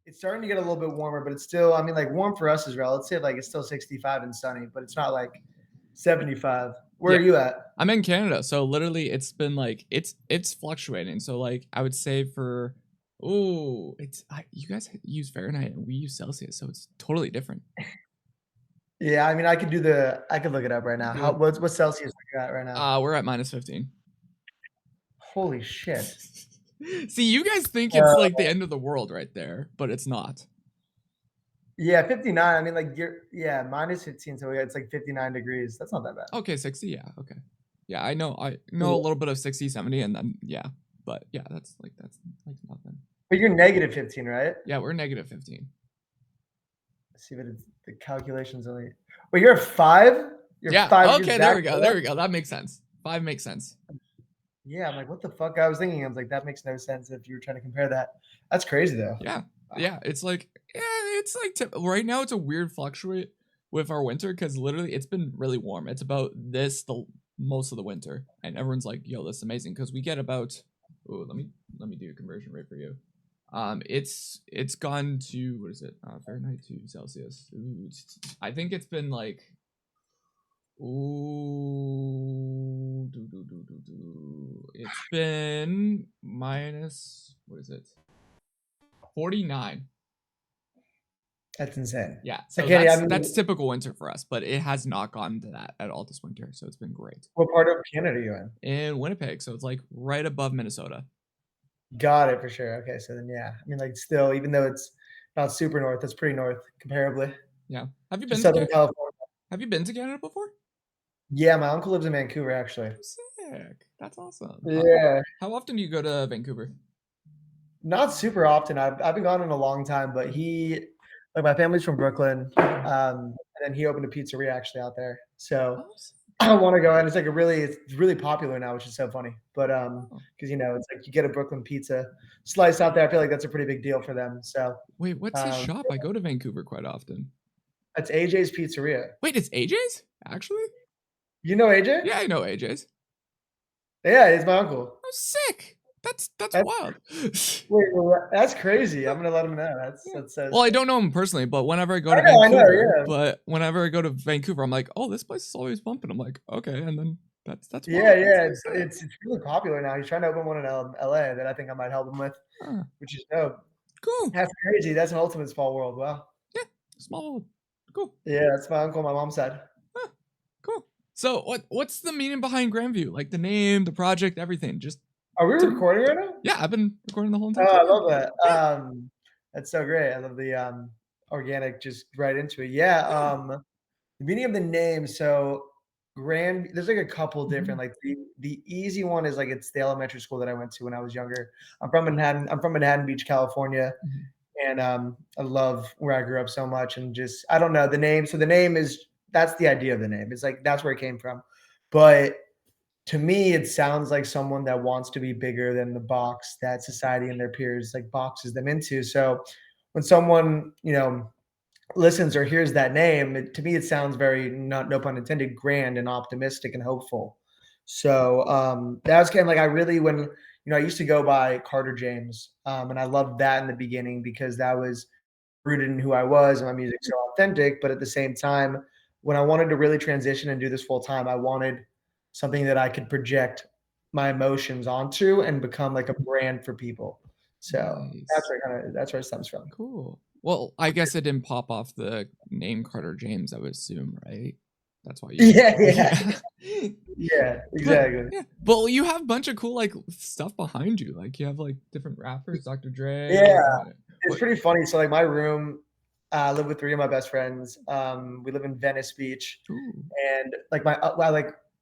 It's starting to get a little bit warmer, but it's still, I mean, like warm for us is relative. Like it's still 65 and sunny, but it's not like 75. Where Yeah. are you at? I'm in Canada, so literally it's been like it's fluctuating. So like I would say for you guys use Fahrenheit and we use Celsius, so it's totally different. Yeah, I mean, I could look it up right now. What's Celsius are you at right now? We're at -15. Holy shit. See, you guys think it's Uh, like the end of the world right there, but it's not. yeah, 59. I mean, like yeah, -15, so it's like 59 degrees. That's not that bad. Okay, 60, yeah, okay. Yeah, I know a Yeah. little bit of 60, 70, and then yeah. But yeah, that's like nothing. But you're -15, right? Yeah, we're -15. Let's see, but the calculations only. Wait, you're 5? You're Yeah. 5 years Okay, back. there we go. That makes sense. 5 makes sense. Yeah, I'm like, what the fuck? I was thinking, I was like, that makes no sense if you were trying to compare that. That's crazy though. Yeah. Yeah, it's like right now it's a weird fluctuate with our winter because literally it's been really warm. It's about this the most of the winter, and everyone's like, "Yo, this is amazing," because we get about. Oh, let me do a conversion rate for you. It's gone to what is it? Fahrenheit to Celsius. Ooh, I think it's been like. Ooh, it's been minus what is it? 49. That's insane. Yeah, so Okay, I mean, that's typical winter for us, but it has not gone to that at all this winter, so it's been great. what part of Canada are you in? In Winnipeg, so it's like right above Minnesota. Got it for sure. Okay, so then yeah, I mean, like still, even though it's not super north, it's pretty north comparably. Yeah. Have you Just been to Southern California. Have you been to Canada before? Yeah, my uncle lives in Vancouver actually. Sick. That's awesome. Yeah, How often do you go to Vancouver? not super often. I've been gone in a long time, but like my family's from Brooklyn, and then he opened a pizzeria actually out there. So Awesome. I want to go, and it's really popular now, which is so funny. But Oh. because it's like you get a Brooklyn pizza slice out there, I feel like that's a pretty big deal for them. So Wait, what's his shop? I go to Vancouver quite often. that's AJ's Pizzeria. Wait, it's AJ's? Actually? You know AJ? Yeah, I know AJ's. Yeah, he's my uncle. Oh, sick. That's wild. Wait, well, that's crazy. I'm gonna let him know. That's so. Well, I don't know him personally, but whenever I go to I know, Vancouver, yeah. but whenever I go to Vancouver, I'm like, oh, this place is always bumping. I'm like, okay, and then that's Yeah, wild. yeah. That's It's really popular now. He's trying to open one in LA that I think I might help him with, which is dope. Cool. That's crazy. That's an ultimate small world. Wow. Yeah, small world. Cool. Yeah, that's my uncle on my mom's side. Cool. So what's the meaning behind Grandview? Like the name, the project, everything. Just Are we recording right now? Yeah, I've been recording the whole entire Oh, time. I love that. Yeah. That's so great. I love the organic, just right into it. Yeah. The meaning of the name. So there's like a couple different, like the easy one is like it's the elementary school that I went to when I was younger. I'm from Manhattan Beach, California. And I love where I grew up so much, and just I don't know the name. So the name that's the idea of the name. It's like that's where it came from. But to me, it sounds like someone that wants to be bigger than the box that society and their peers like boxes them into. So when someone listens or hears that name, to me it sounds very, no pun intended, grand and optimistic and hopeful. So that's kind of like I really when I used to go by Carter James, and I loved that in the beginning because that was rooted in who I was and my music's so authentic. But at the same time, when I wanted to really transition and do this full time, I wanted something that I could project my emotions onto and become like a brand for people. So Nice. that's where it stems from. Cool. Well, I guess it didn't pop off the name Carter James, I would assume, right? That's why you Yeah, exactly. But you have a bunch of cool like stuff behind you. Like you have like different rappers, Dr. Dre. Yeah. It's pretty funny. So like my room, I live with 3 of my best friends. We live in Venice Beach. And like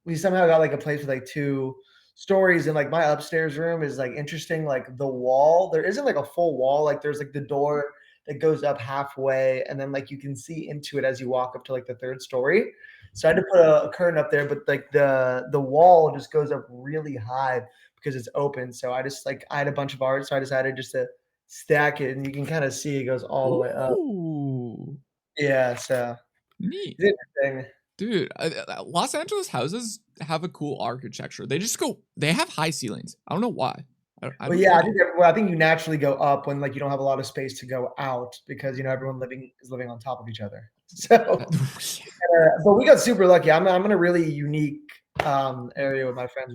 we somehow got like a place with like 2 stories, and like my upstairs room is like interesting. Like the wall, there isn't like a full wall. Like there's like the door that goes up halfway, and then like you can see into it as you walk up to like the 3rd story. So I had to put a curtain up there, but like the wall just goes up really high because it's open. So I had a bunch of art, so I decided just to stack it, and you can kind of see it goes all the way up. Yeah, so neat. it's interesting. Dude, Los Angeles houses have a cool architecture. They have high ceilings. I don't know why. I Well, don't yeah, get it. I think you naturally go up when, like, you don't have a lot of space to go out because, everyone living on top of each other. That, So, but we got super lucky. I'm in a really unique, area with my friends.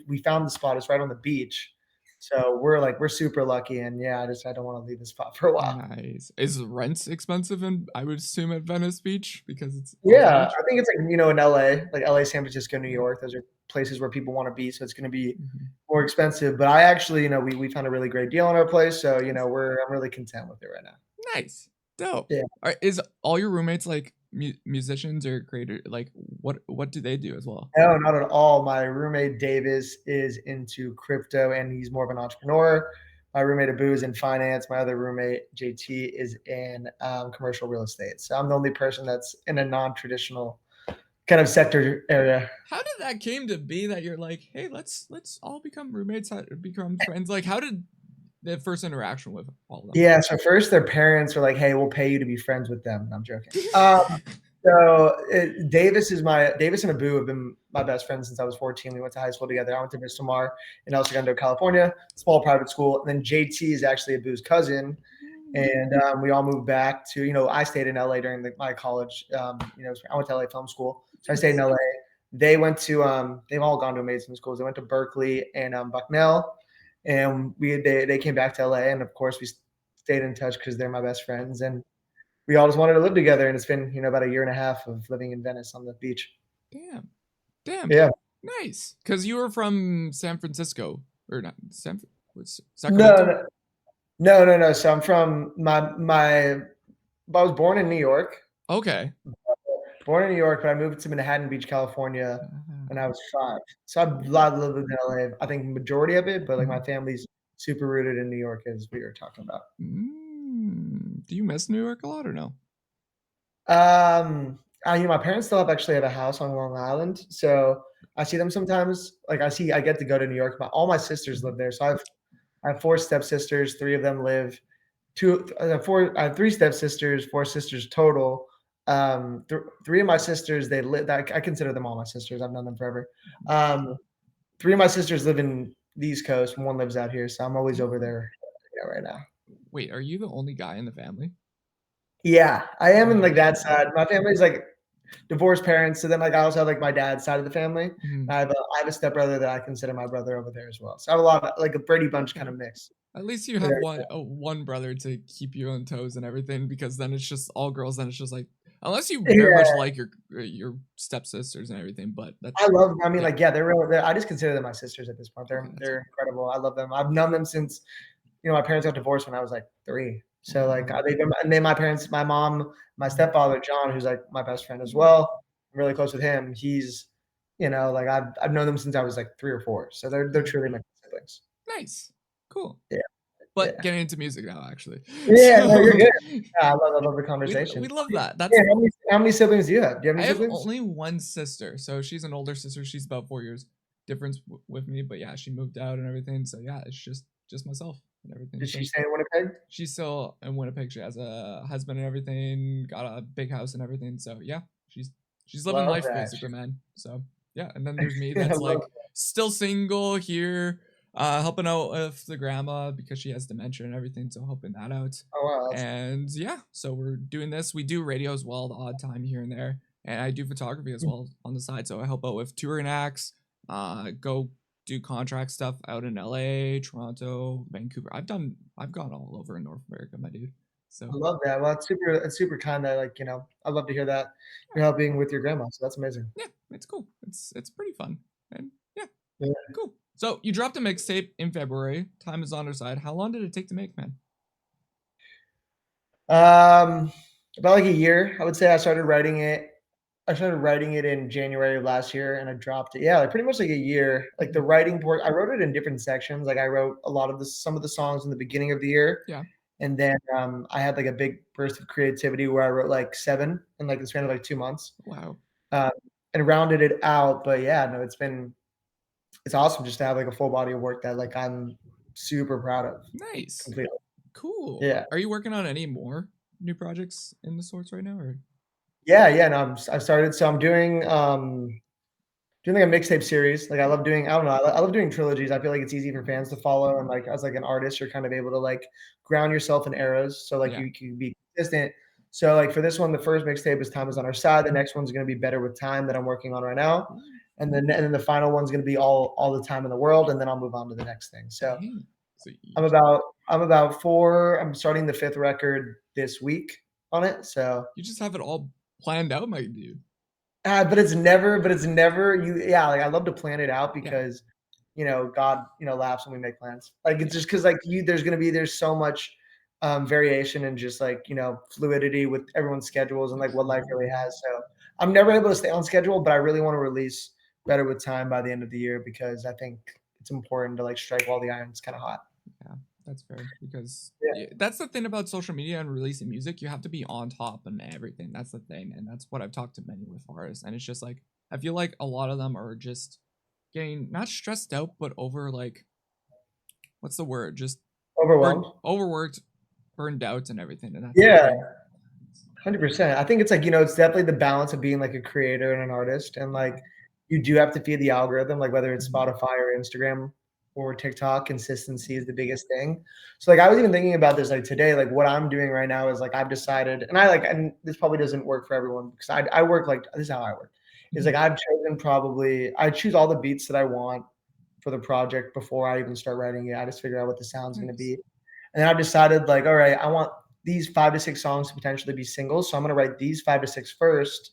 We found the spot, it's right on the beach. So, we're super lucky, and yeah, I don't wanna leave the spot for a while. nice. Is rent expensive in, I would assume, at Venice Beach because it's on the Yeah, beach? I think it's like, in LA, like LA, San Francisco, New Yeah. York, those are places where people wanna be, so it's gonna be Mhm. more expensive, but I actually, we found a really great deal on our place, so, I'm really content with it right now. Nice. Dope. Yeah. Is all your roommates like musicians or creator? Like what do they do as well? No, not at all. My roommate Davis is into crypto and he's more of an entrepreneur. My roommate Abu is in finance. My other roommate JT is in commercial real estate. So I'm the only person that's in a non-traditional kind of sector area. How did that came to be that you're like, hey, let's all become roommates, become friends? Like, how did the first interaction with all of them? Yeah. So first, their parents were like, "Hey, we'll pay you to be friends with them." No, I'm joking. So Davis and Abu have been my best friends since I was 14. We went to high school together. I went to Bristol Mar in El Segundo, California, small private school. And then JT is actually Abu's cousin, and we all moved back to I stayed in LA during my college. I went to LA film school, so I stayed in Nice. LA. They've all gone to amazing schools. They went to Berkeley and Bucknell, and they came back to LA, and of course we stayed in touch because they're my best friends, and we all just wanted to live together. And it's been about a year and a half of living in Venice on the beach. Damn. Damn. Yeah. Nice. Because you were from San Francisco or not what's No, Sacramento? no, no, no, no. So I'm from I was born in New York. Okay. Born in New York, but I moved to Manhattan Beach, California when I was 5. So I've lived in LA, I think majority of it, but, like, my family's super rooted in New York as we were talking about. Do you miss New York a lot or no? My parents still actually have a house on Long Island, so I see them sometimes. Like, I get to go to New York, but all my sisters live there. So I have 4 stepsisters, 3 of them live 2 4 I have 3 stepsisters, 4 sisters total. 3 of my sisters, they live I consider them all my sisters, I've known them forever. Um, 3 of my sisters live in the East Coast, 1 lives out here, so I'm always over Oh. there, right now. Wait, are you the only guy in the family? Yeah, I am in, like, that Oh. side. My family's, like, divorced parents, so then, like, I also have, like, my dad's side of the family. Mhm. I have a stepbrother that I consider my brother over there as well. So I have a lot of like, a Brady Bunch kinda Okay. mix. At least you have Yeah. one brother to keep you on toes and everything, because then it's just all girls. Then it's just like, unless you very much Yeah. like your stepsisters and everything. But I that's love I mean, yeah. like, yeah, they're I just consider them my sisters at this point. Okay, They're that's they're cool. incredible. I love them. I've known them since, my parents got divorced when I was, like, 3. So, like, Wow. they've been and then my parents my mom, my Mhm. stepfather, John, who's, like, my best friend as Mhm. well, I'm really close with him. Like, I've known them since I was, like, 3 or 4. So they're Yeah. truly my siblings. Nice. Cool. Yeah, But yeah. getting into music now, actually. Yeah, no, you're So good. Yeah, I love the we conversation. love that. Yeah, That's how many siblings do you have? Do you have I any have siblings? only one sister, so she's an older sister. She's about 4 years difference with me, but yeah, she moved out and everything. So yeah, it's just myself and everything. Does she So stay in Winnipeg? she's still in Winnipeg. She has a husband and everything, got a big house and everything. So yeah, she's living Love life that. basically, man. So yeah, and then there's me I that's love like still single here, helping out with the grandma because she has dementia and everything. So helping that out. Oh, wow, that's And yeah, so we're doing this. We do radio as well, the odd time here and there, and I do photography as well on the side. So I help out with touring acts, go do contract stuff out in LA, Toronto, Vancouver. I've gone all over in North America, my dude. I So love that. Well, it's super kind that, like, I love to hear that you're helping with your grandma, so that's amazing. yeah, it's cool. It's pretty fun. And yeah, Yeah. cool. So you dropped a mixtape in February. Time is on our side. How long did it take to make, man? Um, about like a year, I would say. I started writing it in January of last year, and I dropped it. Yeah, like pretty much like a year. Like the Mhm. writing part, I wrote it in different sections. Like I wrote some of the songs in the beginning of the year, Yeah. and then I had like a big burst of creativity where I wrote like 7 in like the span of like 2 months, Wow. um, and rounded it out. But yeah, no, it's awesome just to have like a full body of work that like I'm super proud of Nice. completely. Cool. Yeah. Are you working on any more new projects in the sorts right now, or? Yeah, yeah, no, I've started so I'm doing, doing like a mixtape series. Like I love doing, I don't know, I love doing trilogies. I feel like it's easy for fans to follow, and like as like an artist, you're kind of able to like ground yourself in eras, so like Yeah. you can be consistent. So like for this one, the first mixtape is "Time Is on Our Side." The next one's gonna be "Better with Time" that I'm working on right now, Ooh, and then the final one's gonna be all the time in the world, and then I'll move on to the next thing. So dang. So I'm about I'm about four. I'm starting the fifth record this week on it. So you just have it all planned out, my dude. but it's never you. Yeah, like I love to plan it out Yeah. because God, laughs when we make plans. Like it's Yeah. just because like there's so much variation and just like fluidity with everyone's schedules and like what life really has. So I'm never able to stay on schedule, but I really want to release Better with Time by the end of the year because I think it's important to like strike while the iron's kind of hot. Yeah, that's fair because Yeah. that's the thing about social media and releasing music. You have to be on top and everything. That's the thing, and that's what I've talked to many with artists. And it's just like I feel like a lot of them are just getting not stressed out, but over like what's the word? Just Overwhelmed. overworked, burned out, and everything. And that's the Yeah. thing. 100%. I think it's like, it's definitely the balance of being like a creator and an artist. And Yeah. like, you do have to feed the algorithm, like whether it's Mhm. Spotify or Instagram or TikTok, consistency is the biggest thing. So like, I was even thinking about this like today, like what I'm doing right now is like, I've decided, and this probably doesn't work for everyone because I work like, this is how I work. Is Mhm. like, I choose all the beats that I want for the project before I even start writing it. I just figure out what the sound's going to Nice. be. And then I've decided like, all right, I want these 5 to 6 songs to potentially be singles. So I'm gonna write these 5 to 6 first,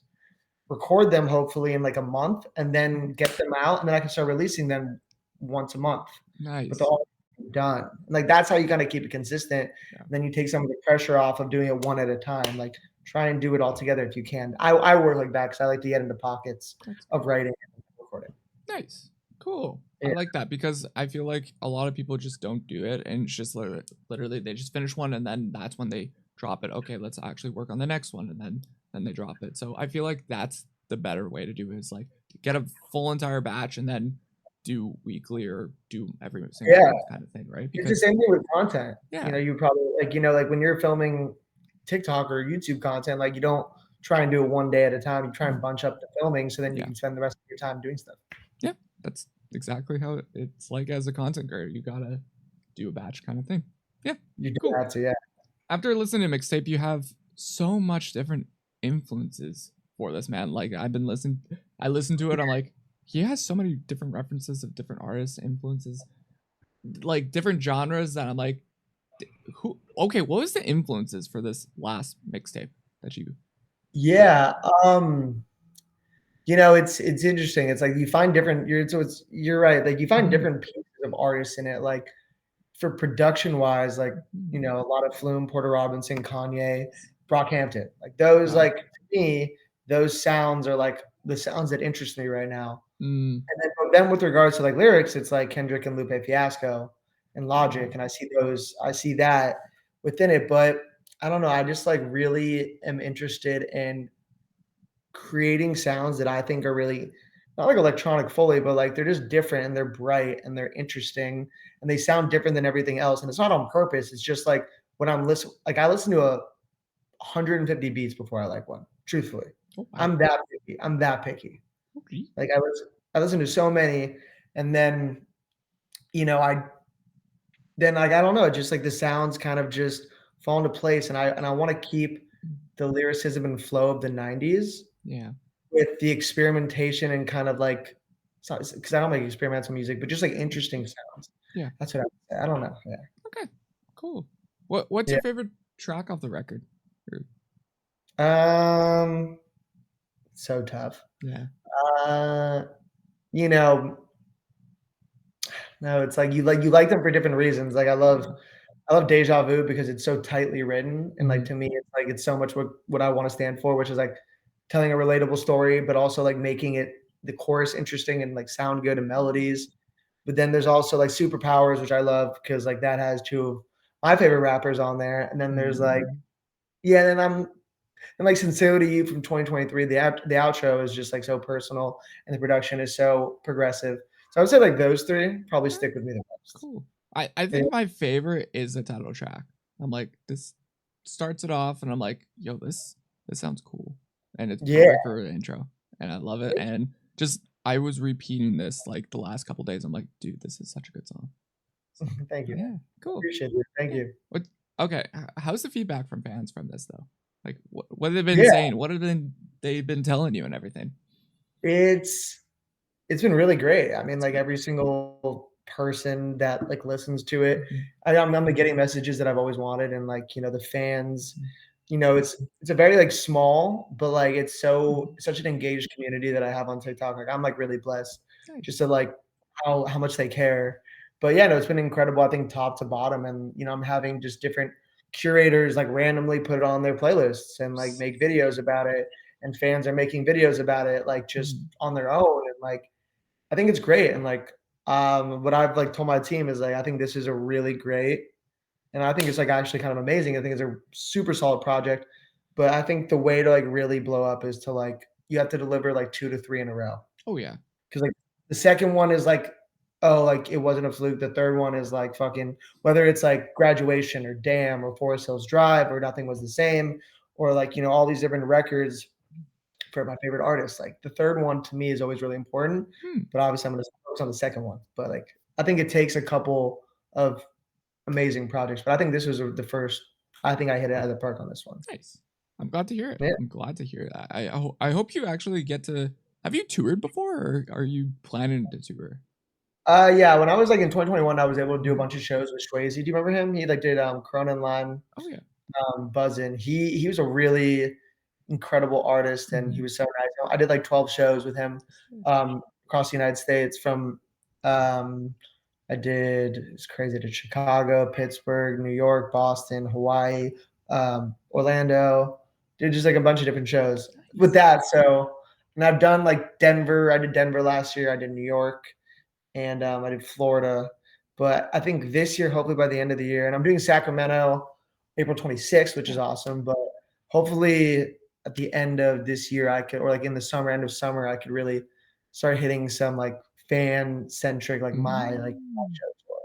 record them hopefully in like a month, and then Mhm. get them out, and then I can start releasing them once a month. But they're Nice. all done. Like that's how you kind of keep it consistent. Yeah. Then you take some of the pressure off of doing it one at a time. Like try and do it all together if you can. I work like that because I like to get into pockets That's of good. writing and recording. Nice. Cool. I Yeah. like that because I feel like a lot of people just don't do it and it's just literally they just finish one and then that's when they drop it. Okay, let's actually work on the next one and then they drop it. So I feel like that's the better way to do it is like get a full entire batch and then do weekly or do every single Yeah. month kind of thing, right? It's the Because same thing with content. yeah. You probably like when you're filming TikTok or YouTube content, like you don't try and do it one day at a time. You try and Mhm. bunch up the filming so then you Yeah. can spend the rest of your time doing stuff. Yeah. That's exactly how it's like as a content creator. You gotta do a batch kind of thing. Yeah. You do Cool. have to, yeah. After listening to mixtape, you have so much different influences for this man. Like I listened to it. I'm like, he has so many different references of different artists, influences, like different genres. That I'm like, who? Okay, what was the influences for this last mixtape that you? Yeah. It's interesting. It's like you find different. You're right. Like you find Mhm. different pieces of artists in it. Like for production wise, like Mhm. a lot of Flume, Porter Robinson, Kanye, Brockhampton. Like those, Yeah. like to me, those sounds are like the sounds that interest me right now. Mm, And then with regards to like lyrics, it's like Kendrick and Lupe Fiasco and Logic, yeah. and I see that within it. But I don't know. I just like really am interested in creating sounds that I think are really not like electronic fully, but like they're just different and they're bright and they're interesting and they sound different than everything else. And it's not on purpose. It's just like when I'm listening, like I listen to 150 beats before I like one. Truthfully, Oh wow. I'm that picky. I'm that picky. Okay. Like I listen to so many, and then I then like I don't know, just like the sounds kind of just fall into place, and I want to keep the lyricism and flow of the '90s Yeah. with the experimentation and kind of like, because I don't make experimental music, but just like interesting sounds. Yeah. That's what I would say. I don't know. Yeah. Okay. Cool. What's Yeah. your favorite track off the record? Or- Um, so tough. yeah. Uh, you know, no, it's like you like them for different reasons. Like Yeah. I love Deja Vu because it's so tightly written, and like Mhm. to me, it's like it's so much what I want to stand for, which is like telling a relatable story, but also like making it the chorus interesting and like sound good and melodies. But then there's also like Superpowers, which I love because like that has two of my favorite rappers on there. And then there's like, Mm. yeah, and like Sincerely You from 2023. The outro is just like so personal, and the production is so progressive. So I would say like those three probably Alright, stick with me the most. cool. I Yeah. think my favorite is the title track. I'm like, this starts it off, and I'm like, yo, this sounds cool, and it's Yeah. perfect for the intro, and I love it. And just I was repeating this like the last couple days. I'm like, dude, this is such a good song. So, Thank you, yeah, man. I cool. appreciate it. Thank Yeah. you. What? Okay. How's the feedback from fans from this though? Like, what have they been Yeah, saying? What have they've been telling you and everything? it's it's been really great. I mean, That's like, good. every single person that, like, listens to it, Mhm, I'm getting messages that I've always wanted, and, like, the fans, mhm, it's a very, like, small, but, like, it's mhm. such an engaged community that I have on TikTok. Like, I'm, like, really blessed just Nice. to, like, how much they care. But, yeah, no, it's been incredible, I think, top to bottom, and, I'm having just different curators, like, randomly put it on their playlists and, like, make videos about it, and fans are making videos about it, like, just Mhm. on their own, and, like, I think it's great, and, like, what I've, like, told my team is, like, I think this is a really great, and I think it's, like, actually kind of amazing. I think it's a super solid project, but I think the way to, like, really blow up is to, like, you have to deliver, like, 2 to 3 in a row. Oh yeah. Because like, the second one is like, "Oh, like, it wasn't a fluke." The third one is, like, fucking whether it's, like, Graduation or Damn or Forest Hills Drive or Nothing Was the Same or, like, all these different records for my favorite artists. Like the third one to me is always really important, Hmm. but obviously I'm gonna focus on the second one. But like I think it takes a couple of amazing projects, but I think this was the first. I think I hit it out of the park on this one. Nice. I'm glad to hear it. Yeah. I'm glad to hear that. I hope you actually get to. Have you toured before, or are you planning to tour? Yeah. When I was like in 2021, I was able to do a Mhm. bunch of shows with Swayze. Do you remember him? He like did Corona and Line, Oh yeah. Buzzin'. He was a really incredible artist, and he Mhm. was so nice. I did like 12 shows with him Sick. across the United States from um, it's crazy. I did Chicago, Pittsburgh, New York, Boston, Hawaii, Orlando. Did just like a bunch of different shows with Nice. that. So, and I've done like Denver. I did Denver last year. I did New York, and I did Florida. But I think this year, hopefully by the end of the year, and I'm doing Sacramento April 26th, which is Yeah. awesome. But hopefully at the end of this year, I could, or like in the summer, end of summer, I could really start hitting some like fan centric, like my Mm. shows for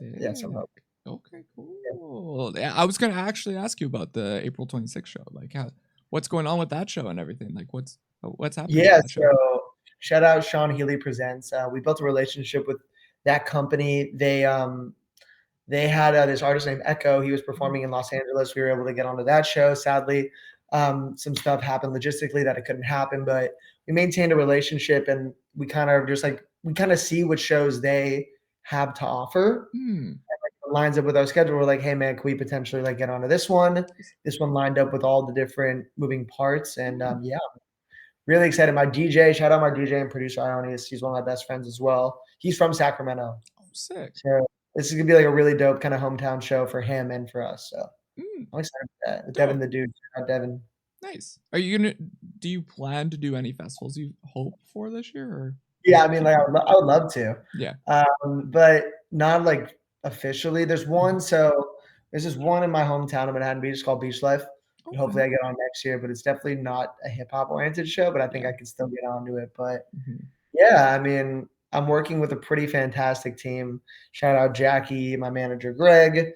it. But yeah, some Sick. hope. Okay, Yeah. cool. Yeah, I was gonna actually ask you about the April 26th show. Like, what's going on with that show and everything? Like, what's happening with Yeah, that show? so shout out Sean Healy Presents. We built a relationship with that company. They had this artist named Echo. He was Mhm. performing in Los Angeles. We were able to get onto that show. Sadly, some stuff happened logistically that it couldn't happen, but we maintained a relationship and we kind of just like we kind of see what shows they have to offer. Hmm. It lines up with our schedule. We're like, hey man, can we potentially like get onto this one? This one lined up with all the different moving parts, and Hmm. yeah, really excited. My DJ, shout out my DJ and producer Ionius. He's one of my best friends as well. He's from Sacramento. Oh, sick. So this is gonna be like a really dope kind of hometown show for him and for us. So Mm, I'm excited for that. With Devin dope. the dude. Shout out Devin. Nice. Are you gonna? Do you plan to do any festivals you hope for this year, or Yeah, just I mean, keep like it? I would love to, Yeah. but not like officially. There's Mhm. one. So there's this one in my hometown of Manhattan Beach. It's called Beach Life. And Okay. hopefully I get on next year, but it's definitely not a hip hop oriented show. But I think Yeah. I can still get onto it. But Mhm. yeah, I mean, I'm working with a pretty fantastic team. Shout out Jackie, my manager Greg,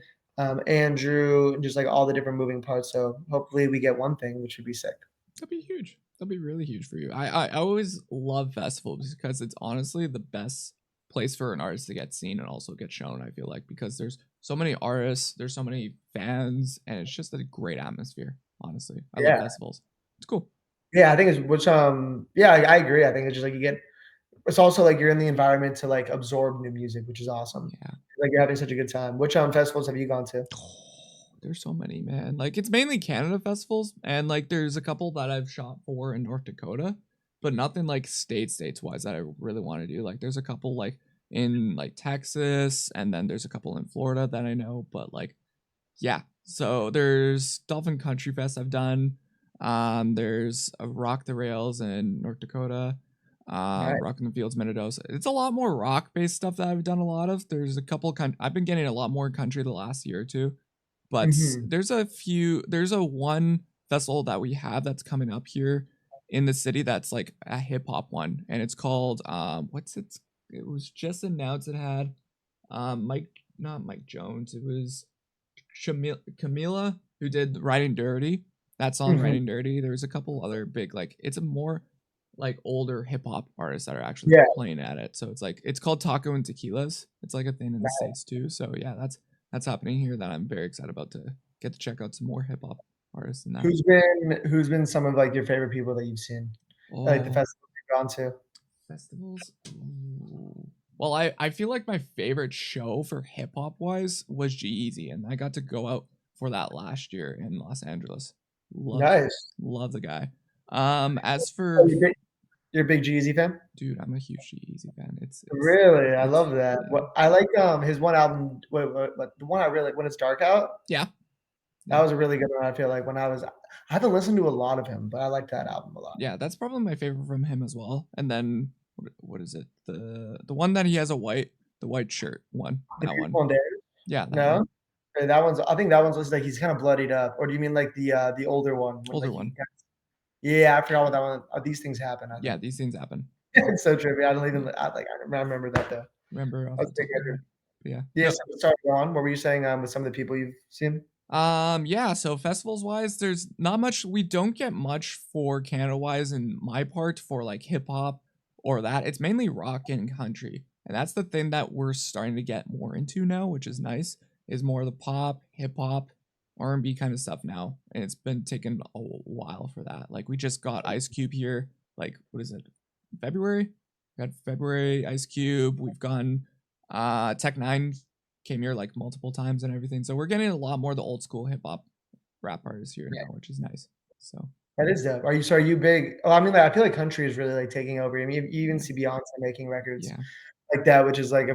Andrew, and just like all the different moving parts. So hopefully we get one thing, which would be sick. That'd be huge. That'd be really huge for you. I always love festivals because it's honestly the best place for an artist to get seen and also get shown. I feel like because there's so many artists, there's so many fans, and it's just a great atmosphere. Honestly, I love Yeah. festivals. It's cool. Yeah, I think it's which yeah, I agree. I think it's just like you get it's also like you're in the environment to like absorb new music, which is awesome. Yeah. Like you're having such a good time. Which festivals have you gone to? There's so many, man. Like it's mainly Canada festivals, and like there's a couple that I've shot for in North Dakota, but nothing like states wise that I really want to do. Like there's a couple like in like Texas, and then there's a couple in Florida that I know, but like yeah. So there's Dolphin Country Fest I've done. There's a Rock the Rails in North Dakota. Right. Rock in the Fields, Minnedosa. It's a lot more rock based stuff that I've done a lot of. There's a couple. I've been getting a lot more country the last year or two, but Mhm. there's a few. There's a one festival that we have that's coming up here in the city that's like a hip hop one, and it's called what's it? It was just announced. It had Mike, not Mike Jones. It was Camila who did Riding Dirty. That song Mhm. Riding Dirty. There was a couple other big like it's a more like older hip hop artists that are actually Yeah. playing at it. So it's like it's called Taco and Tequilas. It's like a thing in the States too. So yeah, that's happening here that I'm very excited about to get to check out some more hip hop artists in that. Who's been some of like your favorite people that you've seen? Like the Oh, festivals you've gone to? festivals. Ooh. Well, I feel like my favorite show for hip hop wise was G-Eazy, and I got to go out for that last year in Los Angeles. Love Nice. love the guy. As Oh, for you're a big Jeezy fan? dude, I'm a huge G-Eazy fan. Really? I It's love that. yeah. What I like his one album, what the one I really like, When It's Dark Out. Yeah. That Yeah. was a really good one. I feel like I haven't listened to a lot of him, but I like that album a lot. Yeah, that's probably my favorite from him as well. And then what is it? The one that he has the white shirt one. The That one. Beautiful and Damned? Yeah, that one. No? Okay, that one's I think that one's just like he's kind of bloodied up. Or do you mean like the older one when Older like he one. got, yeah, I forgot what that one. These things happen, I Yeah, think. these things happen. Yeah. It's so trippy. I don't even Yeah. I remember that though. Remember off I was the top of my thinking, head. But yeah. yeah, No, so sorry, go on. What were you saying with some of the people you've seen? yeah, so festivals wise, there's not much we don't get much for Canada wise in my part for like hip hop or that. It's mainly rock and country. And that's the thing that we're starting to get more into now, which is nice, is more the pop, hip hop, R&B kind of stuff now. And it's been taking a while for that. Like we just got Ice Cube here, like what is it? February? Got February Ice Cube. We've gone Tech 9 came here like multiple times and everything. So we're getting a lot more of the old school hip hop rap artists here now, which is nice. So That is dope. Are you big? Oh, I mean, like, I feel like country is really like taking over. I mean, you even yeah, see Beyonce making records yeah, like that, which is like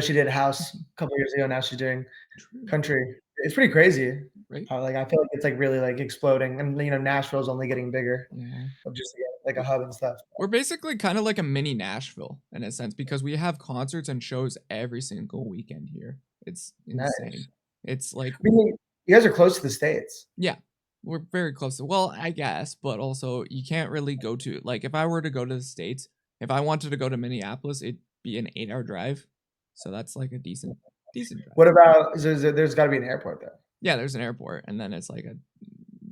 she did house a couple years ago. Now she's doing true, country. It's pretty crazy. right? Like I feel like it's like really like exploding, and Nashville's only getting bigger Yeah, of just like a hub and stuff. we're basically kind of like a mini Nashville in a sense because we have concerts and shows every single weekend here. It's insane. Nice. It's like I mean, you guys are close to the states. yeah, we're very close to well, I guess, but also you can't really go to like if I were to go to the States, if I wanted to go to Minneapolis, it'd be an 8-hour drive. So that's like a decent drive. What about there's got to be an airport there? Yeah, there's an airport, and then it's like a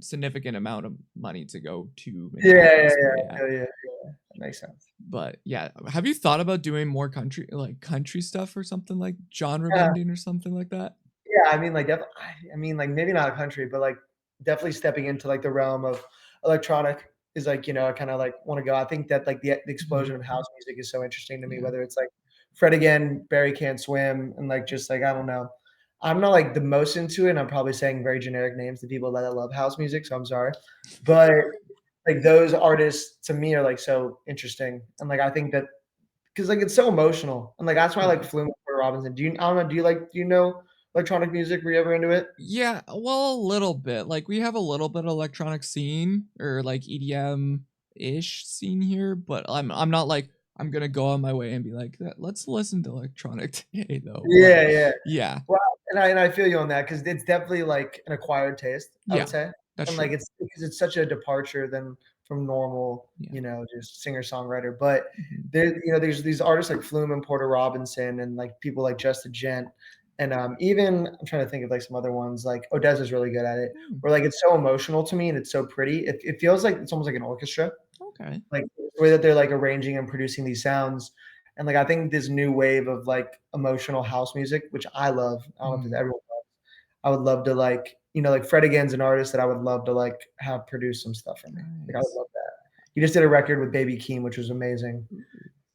significant amount of money to go to Yeah, yeah, Minneapolis. But yeah, yeah, yeah, yeah. That makes sense. but yeah, have you thought about doing more country stuff or something like genre Yeah, bending or something like that? yeah. I mean, like, I mean, like, maybe not a country, but like, definitely stepping into like the realm of electronic is like, I kind of like want to go. I think that like the Mhm. explosion of house music is so interesting to me. Yeah, Whether it's like Fred again, Barry Can't Swim, and like just like I don't know. I'm not like the most into it. And I'm probably saying very generic names to people that love house music, so I'm sorry. But like those artists to me are like so interesting, and like I think that because like it's so emotional, and like that's why I like yeah. Flume or Robinson. I don't know. Do you know electronic music? Were you ever into it? Yeah, well, a little bit. Like we have a little bit of electronic scene or like EDM ish scene here, but I'm not like I'm gonna go on my way and be like, let's listen to electronic today though. But Yeah, yeah. yeah, Well, and I feel you on that because it's definitely like an acquired taste, I would yeah, say, that's and like true. it's because it's such a departure than from normal, Yeah. just singer songwriter. But Mhm. there's these artists like Flume and Porter Robinson, and like people like Just a Gent, and even I'm trying to think of like some other ones. Like Odessa's really good at it, Mm, where like it's so emotional to me and it's so pretty. It feels like it's almost like an orchestra. okay. Like, the way that they're, like, arranging and producing these sounds, and, like, I think this new wave of, like, emotional house music, which I love, I don't know if it's Mhm. everyone loves, I would love to, like like, Fred again's an artist that I would love to, like, have produce some stuff for me. Like, I would Nice. love that. He just did a record with Baby Keem, which was amazing. Ooh,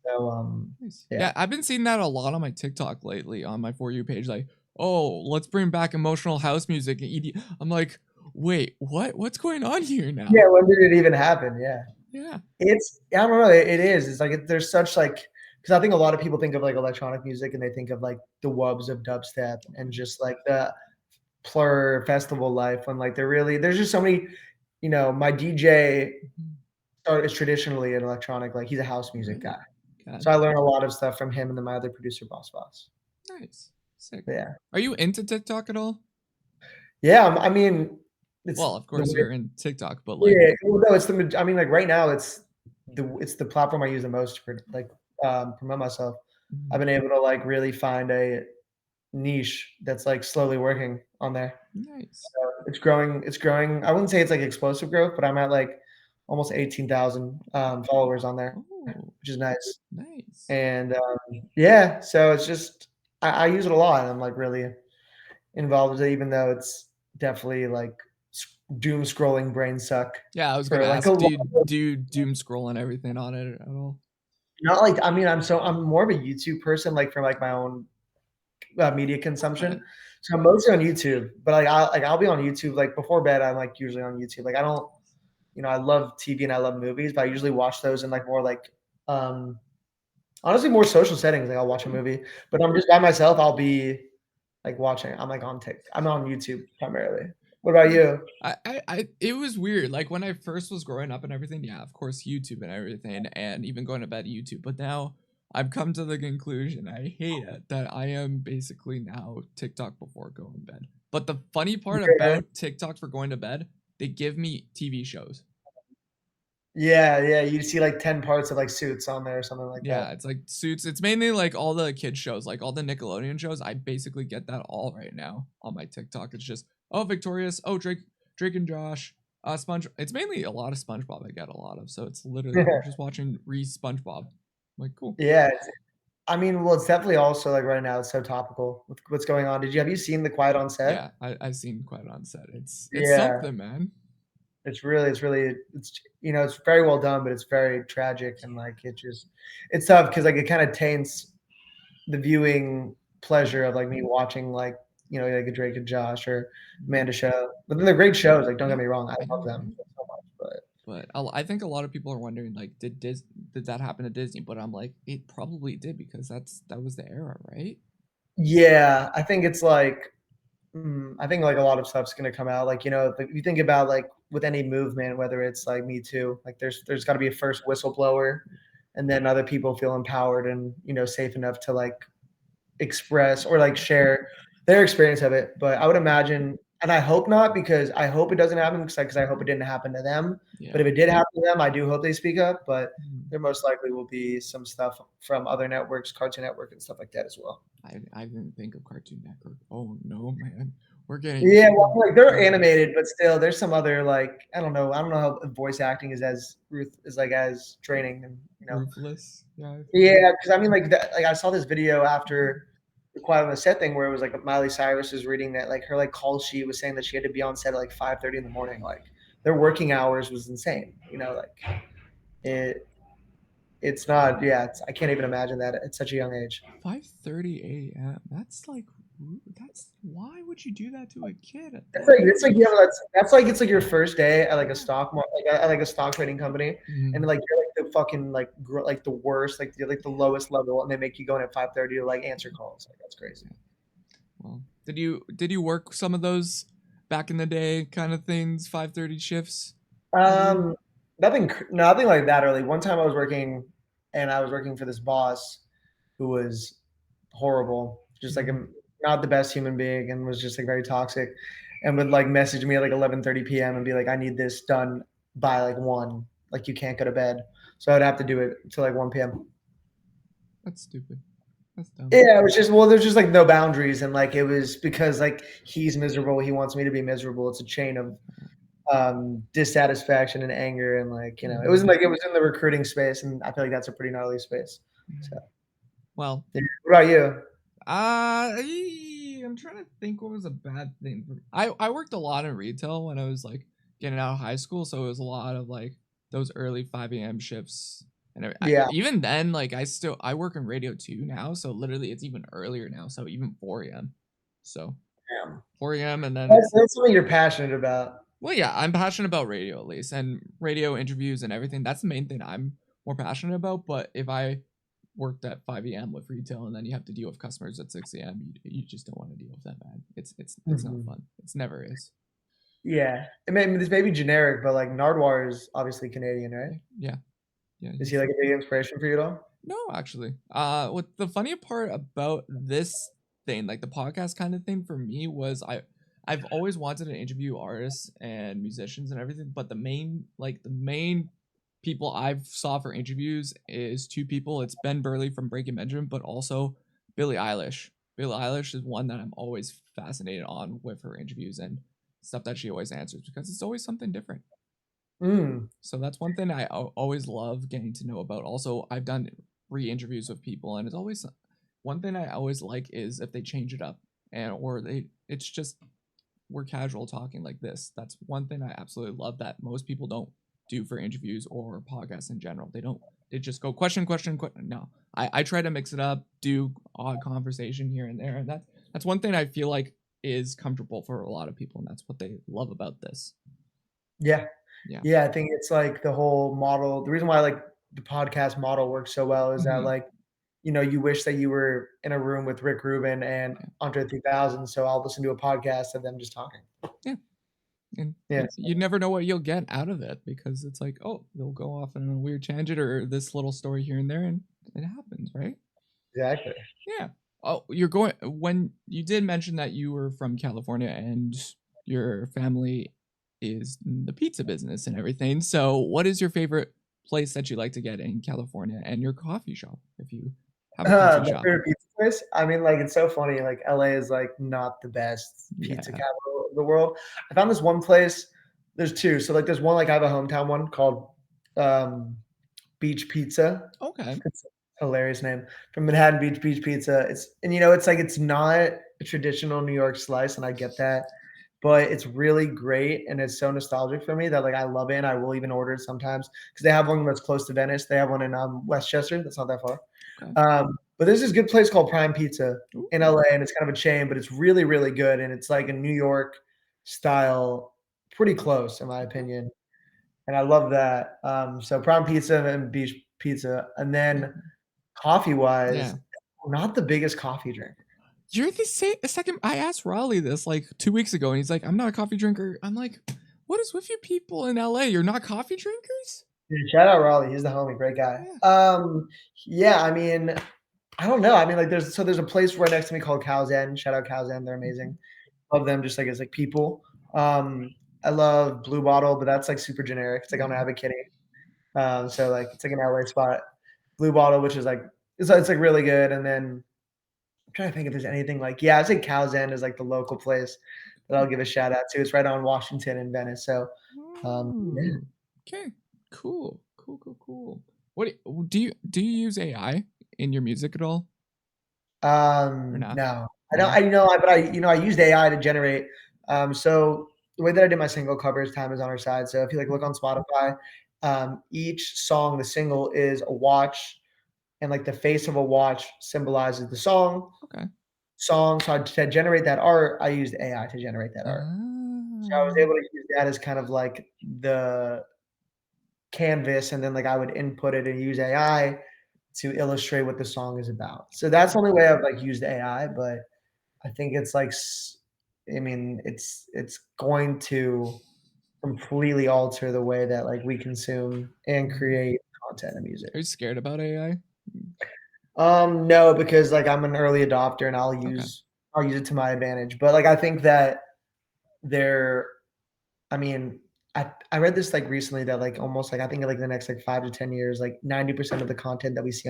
So, nice. yeah. Yeah, I've been seeing that a lot on my TikTok lately on my For You page. Like, oh, let's bring back emotional house music and ED. I'm like, wait, what? What's going on here now? Yeah, when did it even happen? Yeah. Yeah. I don't know, it is. It's like there's such like because I think a lot of people think of like electronic music and they think of like the wubs of dubstep and just like the plur festival life when like there's just so many, my DJ Mhm. is traditionally an electronic, like he's a house music Right. guy. So I Gotcha. learned a lot of stuff from him and then my other producer, Boss Boss. Nice. Sick. But yeah. Are you into TikTok at all? Yeah, I mean, it's Well, of the course way you're in TikTok, but like, yeah, well, no, I mean, like, right now, it's the platform I use the most for, like, promote myself. I've mhm, been able to, like, really find a niche that's, like, slowly working on there. nice. It's growing I wouldn't say it's, like, explosive growth, but I'm at, like, almost 18,000 followers on there, Oh, which is nice. nice. And yeah, so it's just I use it a lot. And I'm like really involved with it, even though it's definitely like doom scrolling brain suck Yeah, I was gonna for like a ask, lot. do you doom scroll and everything on it at all? Not like I mean, I'm more of a YouTube person, like for like my own media Okay. consumption. So I'm mostly on YouTube, but I'll be on YouTube like before bed. I'm like usually on YouTube. Like I don't, I love TV and I love movies, but I usually watch those in like more like um honestly more social settings. Like I'll watch a Hmm. movie, but I'm just by myself. I'll be like watching. I'm like on TikTok. I'm on YouTube primarily. What about Yeah. you? It was weird. Like when I first was growing up and everything, yeah, of course, YouTube and everything, and even going to bed, YouTube. But now I've come to the conclusion, I hate it, that I am basically now TikTok before going to bed. But the funny part Yeah, about TikTok for going to bed, they give me TV shows. yeah, yeah. You see like 10 parts of like Suits on there or something like that. Yeah, it's like Suits. It's mainly like all the kids shows, like all the Nickelodeon shows. I basically get that all right now on my TikTok. It's just oh Victorious, oh Drake and Josh, Sponge. It's mainly a lot of SpongeBob. I get a lot of, so it's literally I'm just watching SpongeBob. I'm like cool. Yeah, I mean, well, it's definitely also like right now it's so topical with what's going on. Have you seen The Quiet on Set? Yeah, I've seen quite on set. It's Yeah, something, man. it's very well done, but it's very tragic and like it's tough because like it kind of taints the viewing pleasure of like me watching like like a Drake and Josh or Mhm. Amanda show. But then they're great shows. Like don't get Yeah, me wrong, I I love know, them right? so much. But But I think a lot of people are wondering like, did that happen to Disney? But I'm like, it probably did because that was the era, right? yeah, I think it's like I think like a lot of stuff's gonna come out. Like if you think about like with any movement, whether it's like Me Too, like there's got to be a first whistleblower, and then other people feel empowered and safe enough to like express or like share their experience of it. But I would imagine, and I hope not, because I hope it doesn't happen because I hope it didn't happen to them. But Yeah. if it did happen to them, I do hope they speak up. But Mhm. there most likely will be some stuff from other networks, Cartoon Network and stuff like that as well. I didn't think of Cartoon Network. Oh no, man, we're getting Yeah, well, too like they're deep. animated, but still, there's some other like I don't know how voice acting is as Ruth is like as training and Ruthless. Yeah, I feel you. Yeah, because I mean like I saw this video after the Quiet on the Set thing where it was like Miley Cyrus was reading that like her like call sheet was saying that she had to be on set at like 5:30 in the morning. Like their working hours was insane. Like it it's not I can't even imagine that at such a young age. 5:30 a.m. That's like that's why would you do that to a kid at That's that like it's like age? that's like it's like your first day at like a Yeah. stock market, like at like a stock trading company, and Mhm. like you're like the fucking like like the worst, like you're like the lowest level, and they make you go in at 5:30 to like answer calls. Like that's crazy. Yeah. Well, did you work some of those back in the day kind of things? 5:30 shifts. Did you? Um, nothing like that early. One time I was working, and I was working for this boss who was horrible, just like Mhm. not the best human being, and was just like very toxic, and would like message me at like 11:30 p.m. and be like, "I need this done by like 1. Like you can't go to bed." So I'd have to do it till like 1 p.m. That's stupid. That's dumb. Yeah, it was just there's just like no boundaries, and like it was because like he's miserable, he wants me to be miserable. It's a chain of dissatisfaction and anger and like Mhm. it was in the recruiting space, and I feel like that's a pretty gnarly space. Yeah. So Well, yeah. What about you? I'm trying to think what was a bad thing for me. I worked a lot in retail when I was like getting out of high school, so it was a lot of like those early 5 a.m. shifts. And Yeah, even then, like I work in radio too now, so literally it's even earlier now, so even 4 a.m. So damn. 4 a.m. and then That's something you're passionate about. well, yeah, I'm passionate about radio at least, and radio interviews and everything. That's the main thing I'm more passionate about. But if I worked at 5 a.m. with retail and then you have to deal with customers at 6 a.m., you just don't want to deal with that, man. It's not Mhm. fun. It's never is. Yeah, this may be generic, but like Nardwar is obviously Canadian, right? Yeah, yeah, yeah. Is he He's like a big inspiration for you at all? no, actually. What the funny part about this thing, like the podcast kind of thing for me was I've always wanted to interview artists and musicians and everything, but the main people I've saw for interviews is two people. It's Ben Burley from Breaking Benjamin, but also Billie Eilish. Billie Eilish is one that I'm always fascinated on with her interviews and stuff that she always answers because it's always something different. Mm. So that's one thing I always love getting to know about. Also, I've done re-interviews with people, and it's always one thing I always like is if they change it up and or they it's just we're casual talking like this. That's one thing I absolutely love that most people don't do for interviews or podcasts in general. They don't. They just go question, question, question. No, I try to mix it up, do odd conversation here and there, and that's one thing I feel like is comfortable for a lot of people, and that's what they love about this. Yeah. Yeah. Yeah, I think it's like the whole model the reason why, like, the podcast model works so well is that, Hmm. like, you wish that you were in a room with Rick Rubin and Yeah. Andre 3000, so I'll listen to a podcast of them just talking. Yeah. And Yeah, you never know what you'll get out of it because it's like, oh, they'll go off on a weird tangent or this little story here and there, and it happens, right? exactly. Yeah. Oh, you're going when you did mention that you were from California and your family is in the pizza business and everything. So, what is your favorite place that you like to get in California and your coffee shop if you have a coffee My shop? favorite pizza place? I mean, like, it's so funny, like, LA is, like, not the best pizza Yeah. capital of the world. I found this one place there's 2, so, like, there's one, like, I have a hometown one called, um, Beach Pizza. Okay. It's a hilarious name. From Manhattan Beach, Beach Pizza. It's like it's not a traditional New York slice, and I get that, but it's really great, and it's so nostalgic for me that, like, I love it, and I will even order it sometimes because they have one that's close to Venice. They have one in, Westchester, that's not that far. Okay. But there's this good place called Prime Pizza in Ooh. LA, and it's kind of a chain, but it's really, really good, and it's like a New York style, pretty close in my Okay. opinion, and I love that. So Prime Pizza and Beach Pizza, and then Mhm. coffee-wise, Yeah. I'm not the biggest coffee drinker. You're the second I asked Raleigh this like 2 weeks ago, and he's like, "I'm not a coffee drinker." I'm like, "What is with you people in LA? You're not coffee drinkers?" Dude, shout out Raleigh, he's the homie, great guy. Yeah. Yeah, I mean, I don't know, I mean, like, there's a place right next to me called Cow's End, shout out Cow's End, they're Mhm. amazing. Love them just, like, as, like, people. I love Blue Bottle, but that's, like, super generic, it's, like, on Yeah. Abbot Kinney. So, like, it's, like, an LA spot. Blue Bottle, which is, like it's, like, really good, and then I'm trying to think if there's anything like yeah, I'd say Cow's End is, like, the local place that I'll give a shout out to, it's right on Washington and Venice, so, yeah. Ooh. Okay. Cool. Cool. Cool. Cool. What do you use AI in your music at all or not? No. I don't No. I know I but I used AI to generate, so the way that I did my single covers, Time Is on Our Side, so if you, like, look Mhm. on Spotify, each song, the single is a watch, and, like, the face of a watch symbolizes the Okay. so to generate that art, I used AI to generate that art. So I was Ah. able to use that as kind of like the canvas, and then, like, I would input it and use AI to illustrate what the song is about. So that's the only way I've, like, used AI, but I think it's like I mean, it's going to completely alter the way that, like, we consume and Mhm. create content and music. Are you scared about AI? No, because, like, I'm an early adopter and Okay. I'll use it to my advantage, but, like, I think that there I mean, I read this, like, recently that, like, almost, like, I think, like, the next, like, 5 to 10 years, like, 90% of the content that we see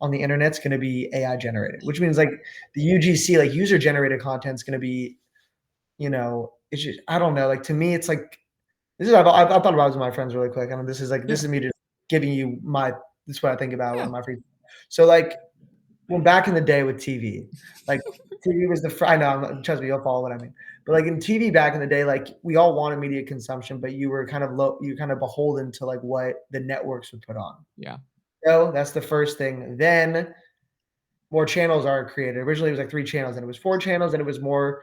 on the Internet's gonna be AI generated, which means, like, the UGC, like, user generated content is gonna be, it's just I don't know, like, to me, it's like this is I've thought about this with my friends really quick, and this Yeah. is me just giving you this is what I think about Yeah. on my free so, like, well, back in the day with TV, like, TV was the fir I know, trust me, you'll follow what I mean. But, like, in TV back in the day, like, we all wanted media consumption, but you kind of beholden to, like, what the networks would put on. Yeah. So, that's the first thing. Then more channels are created. Originally, it was, like, 3 channels, and it was 4 channels, and it was more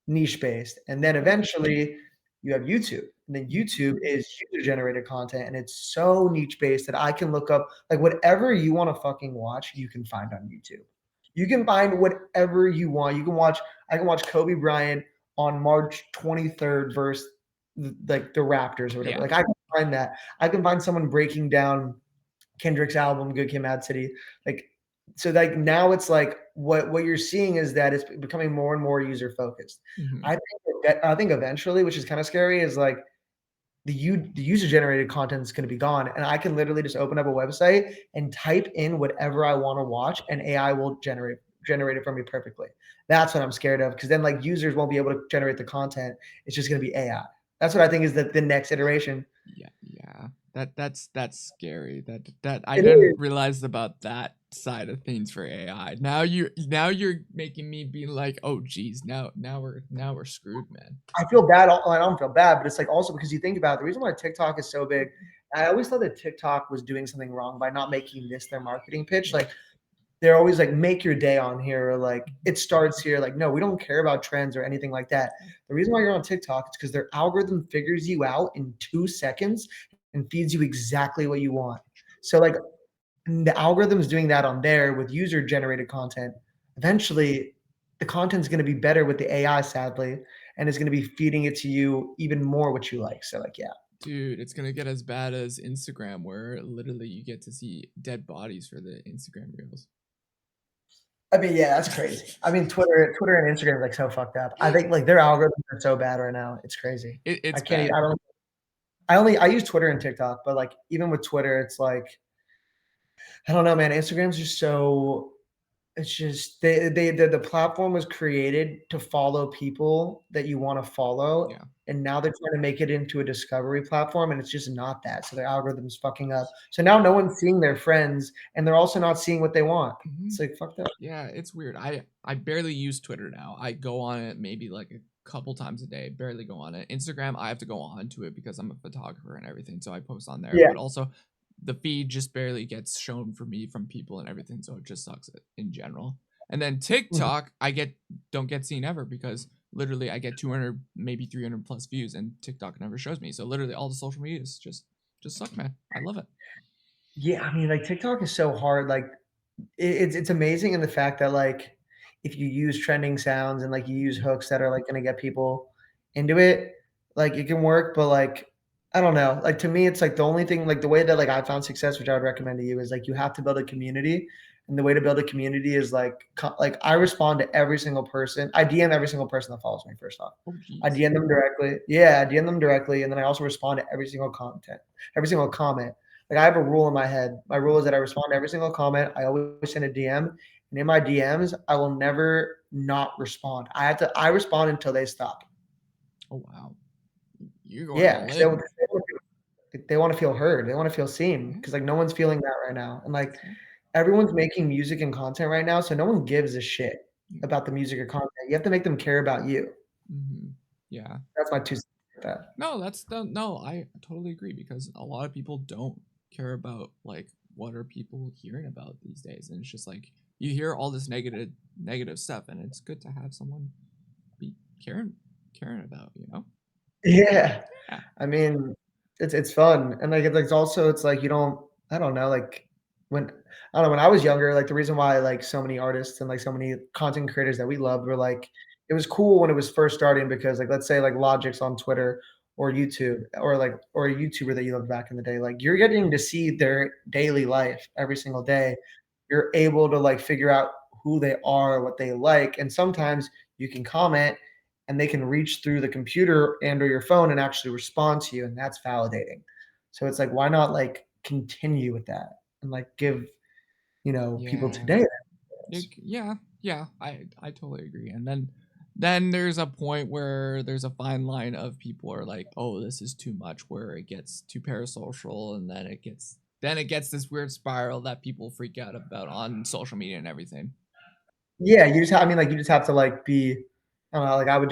niche based. And then Okay. eventually, you have YouTube, and then YouTube is user generated content, and it's so niche based that I can look up like, whatever you wanna fucking watch, you can find on YouTube. You can find whatever you want. I can watch Kobe Bryant on March 23rd versus like, the Raptors or whatever. Yeah. Like, I can find that. I can find someone breaking down Kendrick's album, Good Kid, Mad City. Like, so like now it's like what you're seeing is that it's becoming more and more user focused. Mhm. I think eventually, which is kind of scary, is like the user generated content is going to be gone, and I can literally just open up a website and type in whatever I want to watch, and AI will generate it for me perfectly. That's what I'm scared of because then like users won't be able to generate the content. It's just going to be AI. That's what I think is the next iteration. Yeah. Yeah. That's scary. That I It didn't is. realize about that side of things for AI. Now you're making me be like, oh geez, now we're screwed, man. I feel bad. I don't feel bad, but it's like also because you think about it, the reason why TikTok is so big. I always thought that TikTok was doing something wrong by not making this their marketing pitch. Yeah. Like they're always like, make your day on here, or like it starts here. Like, no, we don't care about trends or anything like that. The reason why you're on TikTok is because their algorithm figures you out in 2 seconds and feeds you exactly what you want. So like the algorithm is doing that on there with user generated content. Eventually, the content's going to be better with the AI, sadly, and it's going to be feeding it to you even more what you like. So like, yeah. Dude, it's gonna get as bad as Instagram, where literally you get to see dead bodies for the Instagram reels. I mean, yeah, that's crazy. I mean, Twitter and Instagram are like so fucked up. I think like their algorithms are so bad right now. It's crazy. I It's can't. bad. I don't. I use Twitter and TikTok, but like even with Twitter, it's like I don't know, man. Instagram's just so. It's just the platform was created to follow people that you want to follow, Yeah. and now they're trying to make it into a discovery platform, and it's just not that. So their algorithm's fucking up. So now no one's seeing their friends, and they're also not seeing what they want. Hmm. It's like fuck that. Yeah, it's weird. I barely use Twitter now. I go on it maybe like a couple times a day. Barely go on it. Instagram, I have to go on to it because I'm a photographer and everything, so I post on there. Yeah. But also, the feed just barely gets shown for me from people and everything, so it just sucks in general. And then Mhm. TikTok, I don't get seen ever because literally I get 200 maybe 300 plus views and TikTok never shows me. So literally all the social medias just suck, man. I love it. Yeah, I mean, like TikTok is so hard. Like it's amazing in the fact that like if you use trending sounds and like you use hooks that are like gonna get people into it, like it can work. But like I don't know. Like to me, it's like the only thing like the way that like I found success, which I would recommend to you, is like you have to build a community. And the way to build a community is like like I respond to every single person. I DM every single person that follows me. First off, Oh I jeez. DM them directly. Yeah, I DM them directly, and then I also respond to every single content, every single comment. Like I have a rule in my head. My rule is that I respond to every single comment. I always send a DM, and in my DMs, I will never not respond. I respond until they stop. Oh wow. You're going Yeah, all because in. they want to feel heard. They want to feel seen Yeah. because like no one's feeling that right now, and like See? everyone's making music and content right now, so no one gives a shit Yeah. about the music or content. You have to make them care about you. Hmm. Yeah. That's my 2 cents with that. No, no. I totally agree because a lot of people don't care about like what are people hearing about these days, and it's just like you hear all this negative stuff, and it's good to have someone be caring about, you know? Yeah. Yeah. I mean, it's fun, and, like, it's also it's like you don't I don't know, like, when I don't know, when I was younger, like, the reason why, like, so many artists and, like, so many content creators that we loved were, like it was cool when it was first starting because, like, let's say, like, Logic's on Twitter or YouTube or, like or a YouTuber that you loved back in the day, like, you're getting to see their daily life every single day. You're able to, like, figure out who they are, what they like, and sometimes you can comment and they can reach through the computer and or your phone and actually respond to you, and that's validating. So it's like, why not like continue with that and like give people Yeah. today. Yeah, yeah, I totally agree. And then there's a point where there's a fine line of people are like, "Oh, this is too much," where it gets too parasocial and then it gets this weird spiral that people freak out about on social media and everything. Yeah, I mean, like you just have to like be. I don't know. Like I would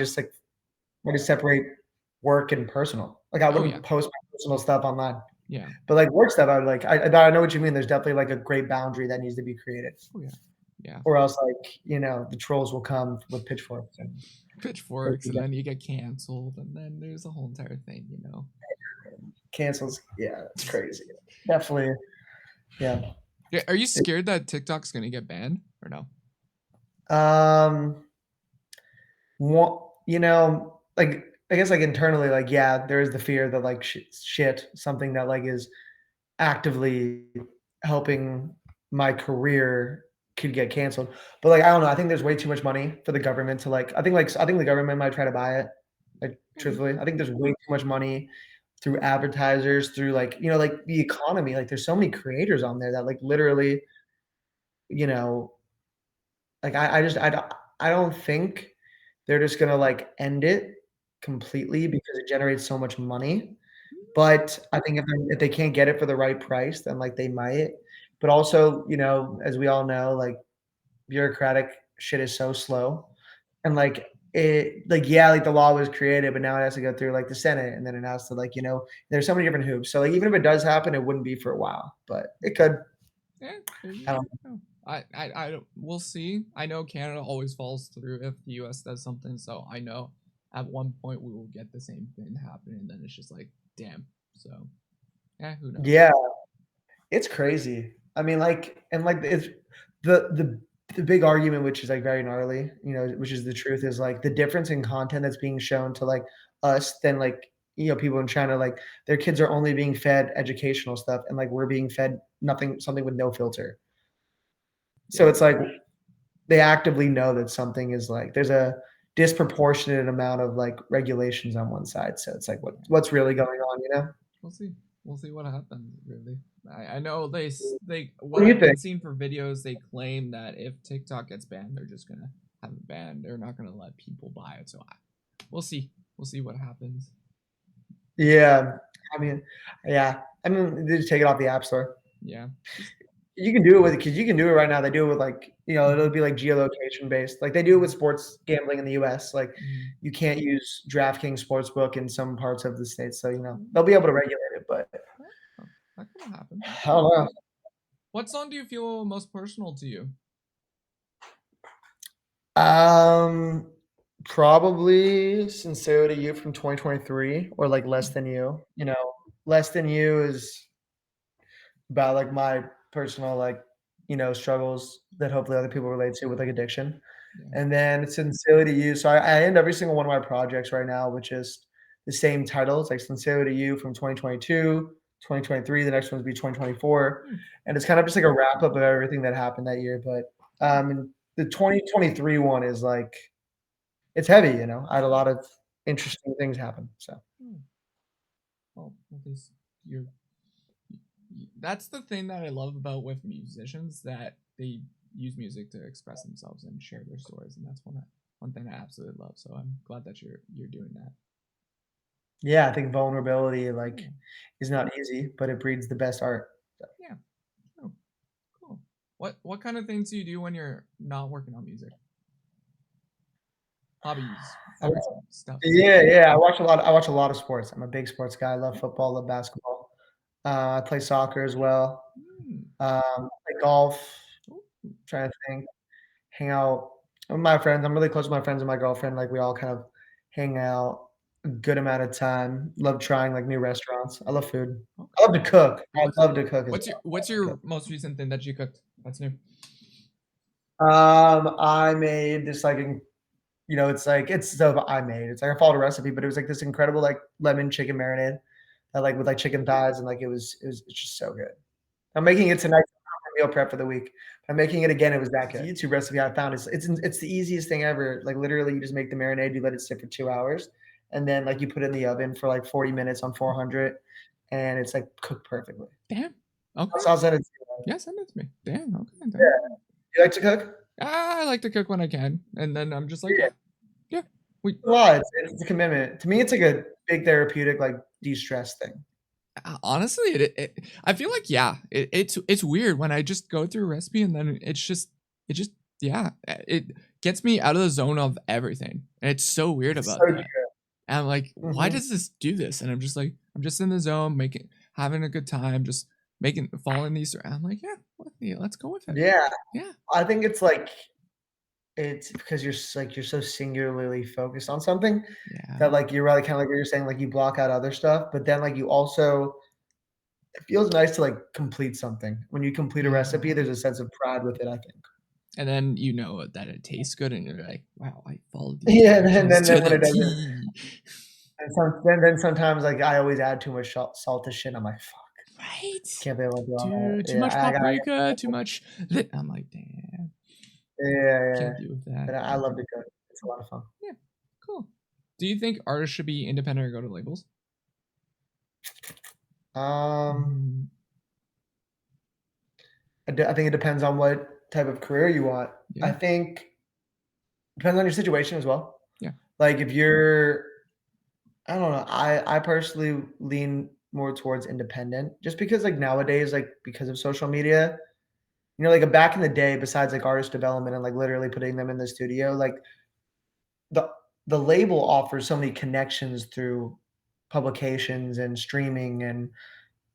separate work and personal. Like I Oh yeah. wouldn't post my personal stuff online, Yeah. but like work stuff, I would like. I know what you mean. There's definitely like a great boundary that needs to be created, Oh yeah. Yeah. or else like the trolls will come with pitchforks and take Pitchforks you and down. then you get canceled and then there's a whole entire thing. Cancels. Yeah, it's crazy. Definitely. Yeah. Yeah, are you scared that TikTok's going to get banned or no? Um, like I guess like internally, like yeah, there is the fear that like shit, something that like is actively helping my career could get canceled. But like I don't know, I think there's way too much money for the government to like. I think the government might try to buy it. Like Maybe. truthfully, I think there's way too much money through advertisers, through like like the economy. Like there's so many creators on there that like literally, you know, like I don't think they're just gonna like end it completely because it generates so much money. But I think if they can't get it for the right price, then, like, they might. But also, as we all know, like, bureaucratic shit is so slow. And, yeah, like, the law was created, but now it has to go through, like, the Senate, and then it has to, like, there's so many different hoops. So, like, even if it does happen, it wouldn't be for a while, but it could. Yeah, maybe you I don't never know. I don't. We'll see. I know Canada always falls through if the U.S. does something, so I know at one point we will get the same thing happening, and then it's just like, damn. So, yeah, who knows? Yeah, it's crazy. I mean, like, and, like, it's the big argument, which is, like, very gnarly, which is the truth, is, like, the difference in content that's being shown to, like, us than, like, people in China, like, their kids are only being fed educational stuff, and, like, we're being fed something with no filter. So Yeah, it's like they actively know that something is, like, there's a disproportionate amount of, like, regulations on one side. So it's like, what's really going on, you know? we'll see. We'll see what happens. Really, I know they What what do you I've been think? seeing for videos, they claim that if TikTok gets banned, they're just gonna have it banned. They're not gonna let people buy it. So we'll see. We'll see what happens. Yeah. I mean, yeah. I mean, they just take it off the App Store. Yeah, just You can do it with because you can do it right now. They do it with, like, it'll mhm, be like geolocation based. Like they do it with mhm, sports gambling in the US. Like mhm. you can't use DraftKings Sportsbook in some parts of the state. So, Mm, they'll be able to regulate it, but oh, that could happen. That I could don't happen. know. What song do you feel most personal to you? Um, Probably Sincere to You from 2023 or like Less Hmm, Than You. Less Than You is about like my personal struggles that hopefully other people relate to with like addiction. yeah. And then Sincerely to You. So I end every single one of my projects right now with just the same titles, like Sincerely to You from 2022, 2023. The next one's be 2024. Hmm, And it's kind of just like a wrap up of everything that happened that year. But hmm, the 2023 one is like it's heavy. I had a lot of interesting things happen. So hmm. Well, at least you're. That's the thing that I love about with musicians, that they use music to express themselves and share their stories, and that's one thing I absolutely love. So I'm glad that you're doing that. yeah, I think vulnerability Yeah, is not easy, but it breeds the best art. So, yeah. Oh, cool. What kind of things do you do when you're not working on music? Hobbies, I favorite stuff. Yeah, yeah. I watch a lot of sports. I'm a big sports guy. I love football, love basketball. I play soccer as well. Mm. Play golf. Oh, Trying to think. Hang out with my friends. I'm really close with my friends and my girlfriend. Like we all kind of hang out a good amount of time. Love trying like new restaurants. I love food. I okay. love to cook. I What's love to cook as what's well. your most recent thing that you cooked? That's new. I made this it's stuff I made. It's like I followed a recipe, but it was like this incredible like lemon chicken marinade, with like chicken thighs and like it's just so good. I'm making it tonight for meal prep for the week. I'm making it again. It was that good. The YouTube recipe I found is it's the easiest thing ever. Like literally, you just make the marinade, you let it sit for 2 hours, and then like you put it in the oven for like 40 minutes on 400, and it's like cooked perfectly. Damn. Okay. I'll send it to you. Yeah, send it to me. Damn. Okay. Yeah. Damn. You like to cook? I like to cook when I can, and then I'm just like, Yeah. yeah, yeah. We A lot. It's a commitment. To me, it's like a big therapeutic, like de-stress thing. honestly, I feel like yeah, it's weird when I just go through a recipe and then it just yeah, it gets me out of the zone of everything, and it's so weird It's about so that. And I'm like, why Mhm. does this do this? And I'm just like, I'm just in the zone, making having a good time, just making following these. I'm like, yeah, let's go with it. Yeah, Yeah, I think it's because you're so singularly focused on something yeah. that, like, you're really kinda like what you're saying, like, you block out other stuff, but then, like, you also it feels nice to, like, complete something. When you complete a recipe, Yeah. there's a sense of pride with it, I think. And then you know that it tastes good, and you're like, wow, I followed these Yeah, then directions then to then when the it doesn't T. then sometimes, like, I always add too much salt to shit, I'm like, "Fuck, Right? can't believe I do all Dude, that." too Yeah, much I gotta get paprika, too much. I'm like, damn, yeah, yeah, can't deal with but that. I love to cook. It's a lot of fun. Yeah, cool. Do you think artists should be independent or go to labels? Um, Mm, I think it depends on what type of career you want. yeah, I think depends on your situation as well. yeah. Like, if you're I don't know, I personally lean more towards independent, just because like nowadays, like because of social media, like back in the day, besides like artist development and like literally putting them in the studio, like the the label offers so many connections through publications and streaming and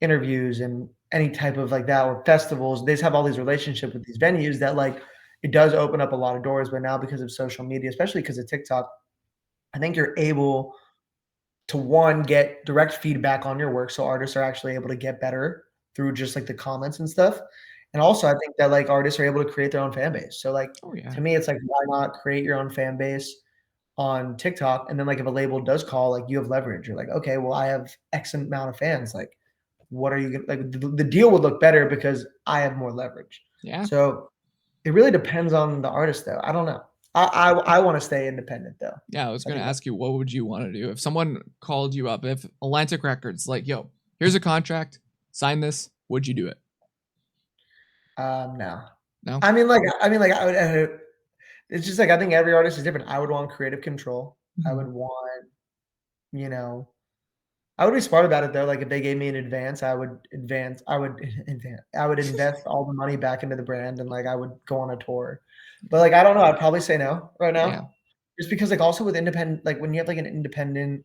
interviews and any type of like that or festivals. They just have all these relationships with these venues that like it does open up a lot of doors. But now because of social media, especially because of TikTok, I think you're able to one get direct feedback on your work, so artists are actually able to get better through just like the comments and stuff. And also, I think that like artists are able to create their own fan base. So like Oh yeah. to me, it's like why not create your own fan base on TikTok? And then like if a label does call, like you have leverage. You're like, okay, well, I have X amount of fans. Like, what are you gonna like? The deal would look better because I have more leverage. Yeah. So it really depends on the artist, though. I don't know. I want to stay independent, though. Yeah, I was I gonna think that ask you, what would you want to do if someone called you up? If Atlantic Records, like, yo, here's a contract, sign this. Would you do it? no. No. I mean, like, it's just like I think every artist is different. I would want creative control. I Mhm. would want, you know, I would be smart about it though. Like if they gave me an advance, I would advance. I would advance. I would invest all the money back into the brand, and like I would go on a tour. But like I don't know. I'd probably say no right Yeah, now, just because like also with independent, like when you have like an independent,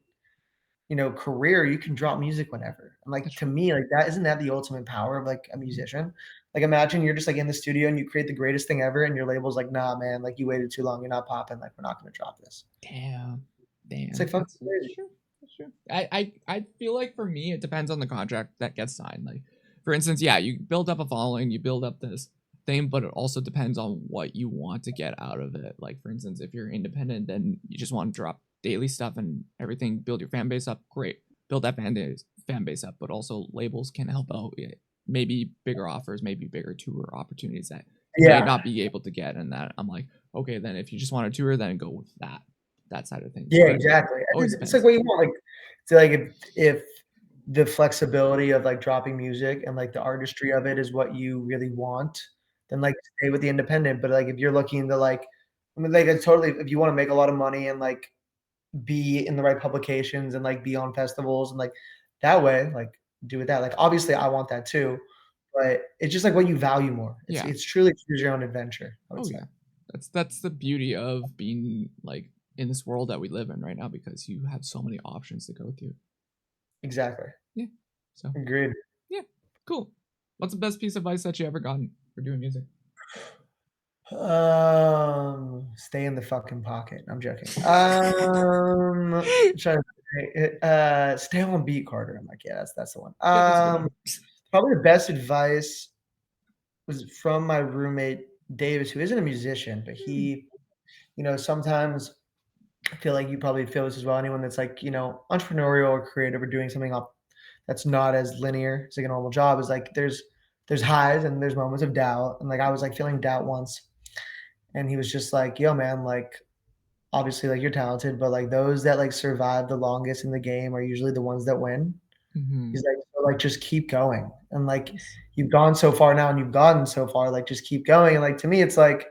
career, you can drop music whenever. And like that's to true. me, like that isn't that the ultimate power of like a Mhm. musician? Like imagine you're just like in the studio and you create the greatest thing ever, and your label's like, nah, man, like you waited too long. You're not popping. Like we're not gonna drop this. Damn, It's damn. like fucking That's crazy. true. That's true. I feel like for me, it depends on the contract that gets signed. Like, for instance, yeah, you build up a following, you build up this thing, but it also depends on what you want to get out of it. Like, for instance, if you're independent, then you just want to drop daily stuff and everything, build your fan base up. Great, build that fan base up. But also, labels can help out. Maybe bigger offers, maybe bigger tour opportunities that you may Yeah. not be able to get. And that I'm like, okay, then if you just want a tour, then go with that side of things. Yeah, But it exactly. And always it's like depends. what you want, like, so, like, if the flexibility of, like, dropping music and, like, the artistry of it is what you really want, then, like, stay with the independent, but, like, if you're looking to, like I mean, like, it's totally if you wanna make a lot of money and, like, be in the right publications and, like, be on festivals and, like, that way, like, do with that. Like, obviously, I want that too, but it's just, like, what you value more. It's Yeah. it's truly choose your own adventure, I would Oh say. yeah. That's the beauty of being like in this world that we live in right now because you have so many options to go through. Exactly. Yeah. So Agreed. yeah. Cool. What's the best piece of advice that you ever gotten for doing music? Stay in the fucking pocket. I'm joking. Trying to stay on beat, Carter. I'm like, yeah, that's the one. Yeah, that's a good one. Probably the best advice was from my roommate Davis, who isn't a musician, but Hmm. he, sometimes I feel like you probably feel this as well. Anyone that's like, entrepreneurial or creative or doing something up that's not as linear as like a normal job is like there's highs and there's moments of doubt. And like I was like feeling doubt once, and he was just like, yo, man, like obviously like you're talented, but like those that like survive the longest in the game are usually the ones that win. Hmm. He's like, so like just keep going. And like Yes. you've gone so far now and you've gotten so far, like just keep going. And like to me, it's like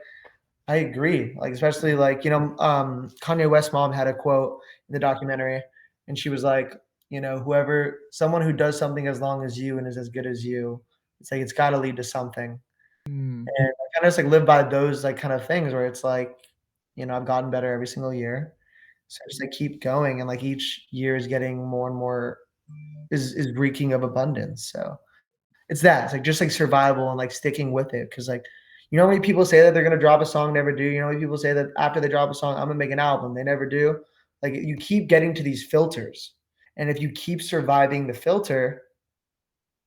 I agree. Like especially like, Kanye West's mom had a quote in the documentary, and she was like, whoever someone who does something as long as you and is as good as you, it's like it's gotta lead to something. Mm, And I kinda just like live by those like kind of things where it's like, I've gotten better every single year. So just like keep going and like each year is getting more and more is reeking of abundance. So it's that. It's like just like survival and like sticking with it. Cause like how many people say that they're gonna drop a song, never do. You know how many people say that after they drop a song, I'm gonna make an album, they never do. Like you keep getting to these filters. And if you keep surviving the filter,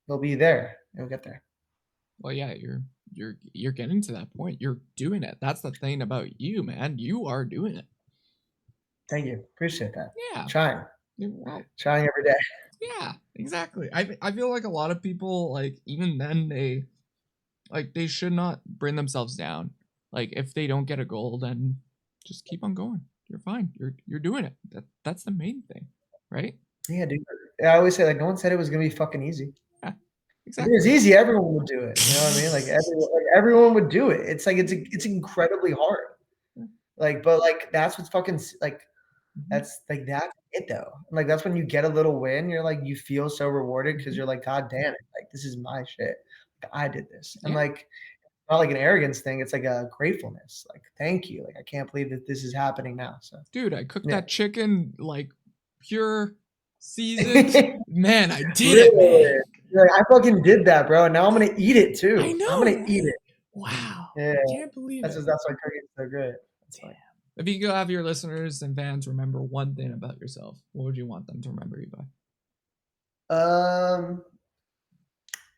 you'll be there. You'll get there. well, yeah, you're getting to that point. You're doing it. That's the thing about you, man. You are doing it. Thank you. Appreciate that. Yeah. Trying. Well, Trying every day. yeah, exactly. I feel like a lot of people like even then they should not bring themselves down. Like if they don't get a goal, then just keep on going. You're fine. You're doing it. That's the main thing, right? Yeah, dude. I always say like no one said it was gonna be fucking easy. Yeah, If it was exactly. easy, everyone would do it. You know what I mean? Like everyone would do it. It's like it's incredibly hard. Like, but like that's what's fucking like Mhm. That's like, that's it though. Like, that's when you get a little win, you're like, you feel so rewarded because 'cause Mhm. you're like, "God damn it, like, this is my shit. Like, I did this." And, Yeah. like, not like an arrogance thing, it's like a gratefulness, like, "Thank you, like, I can't believe that this is happening now." So, Dude, I cooked yeah. that chicken like pure seasoned. Man, I did it, Really? man. You're like, "I fucking did that, bro, and now I'm gonna eat it I too. I'm know, gonna eat right? it." Wow. Yeah. I can't believe it. That's why cooking's so great. That's Damn. funny. If you could have your listeners and fans remember one thing about yourself, what would you want them to remember you by? Um,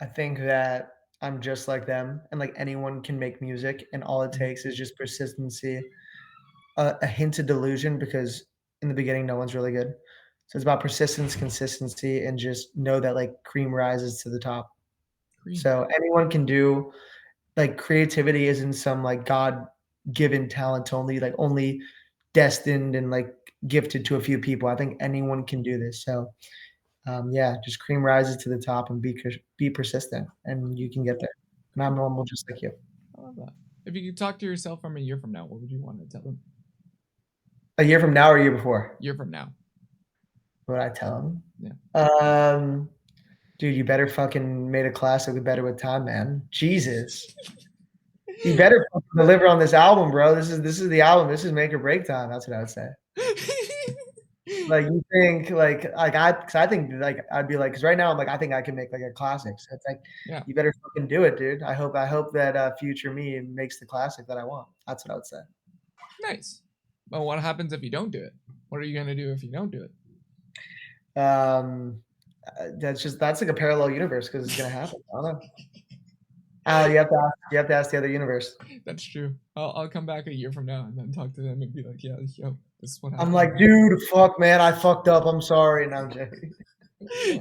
I think that I'm just like them, and, like, anyone can make music, and all it Mhm. takes is just persistency, a hint of delusion because in the beginning, no one's really good. So it's about persistence, consistency, and just know that, like, cream rises to the top. Cream. So anyone can do like, creativity isn't some, like, God-given talent only, like, only destined and, like, gifted to a few people. I think anyone can do this. So, yeah, just cream rises to the top and be persistent, and you can get there. And I'm Cool. normal just like you. I love that. If you could talk to yourself from a year from now, what would you want to tell them? A year from now or a year before? Year from now. What would I tell him? Yeah. Dude, you better fucking made a classic with Better With Time, man. Jesus. You better fucking deliver on this album, bro. This is the album. This is make or break time. That's what I would say. Like, you think, like, because I think, like, I'd be like, because right now, I'm like, I think I can make, like, a classic, so it's like, Yeah. you better fucking do it, dude. I hope that, future me makes the classic that I want. That's what I would say. Nice. But what happens if you don't do it? What are you gonna do if you don't do Um, that's like a parallel universe because it's gonna happen. I don't know. it? You have to ask the other universe. That's true. I'll come back a year from now and then talk to them and be like, yeah, yo, this is what I'm happened. like, "Dude, fuck, man, I fucked up. I'm sorry." No, I'm joking.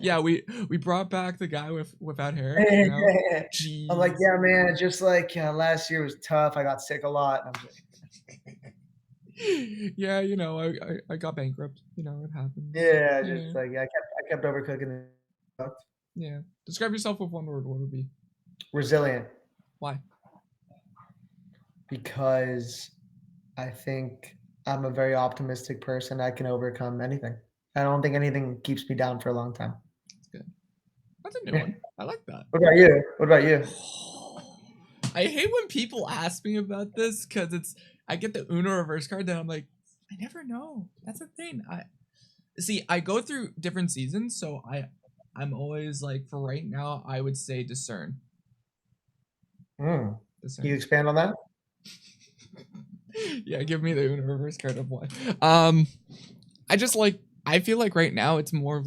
Yeah, we brought back the guy without hair, you know? I'm like, Jeez. "Yeah, man, just like, last year was tough. I got sick a lot." I'm joking. Yeah, I got bankrupt. It happens. Yeah, just Yeah. like I kept overcooking the Yeah. Describe yourself with one word. What would it be? resilient Why? because I think I'm a very optimistic person. I can overcome anything. I don't think anything keeps me down for a long time. That's good. That's a new Yeah. one. I like that. What about you? What about you? I hate when people ask me about this because I get the Uno reverse card, then I'm like, I never know. That's the thing. I go through different seasons, so I'm always like, for right now, I would say discern. Mm. Can you Discern. expand on that? Yeah, give me the Uno reverse card of what. I just like I feel like right now it's more or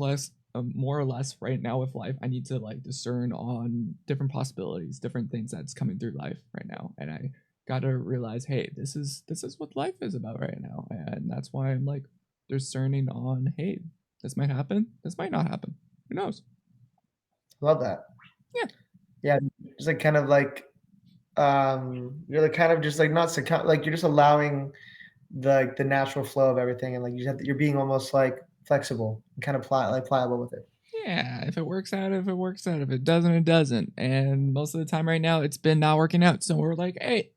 less right now with life. I need to like discern on different possibilities, different things that's coming through life right now, and I gotta realize, hey, this is what life is about right now, and that's why I'm like discerning on, hey, this might happen, this might not happen. Who knows? Love that. Yeah, Yeah, just like kind of like you're like kind of just like not like you're just allowing the natural flow of everything and like you're being almost like flexible and kind of pliable with it. yeah. If it works out, if it works out. If it doesn't, it doesn't. And most of the time, right now, it's been not working out. So we're like, hey,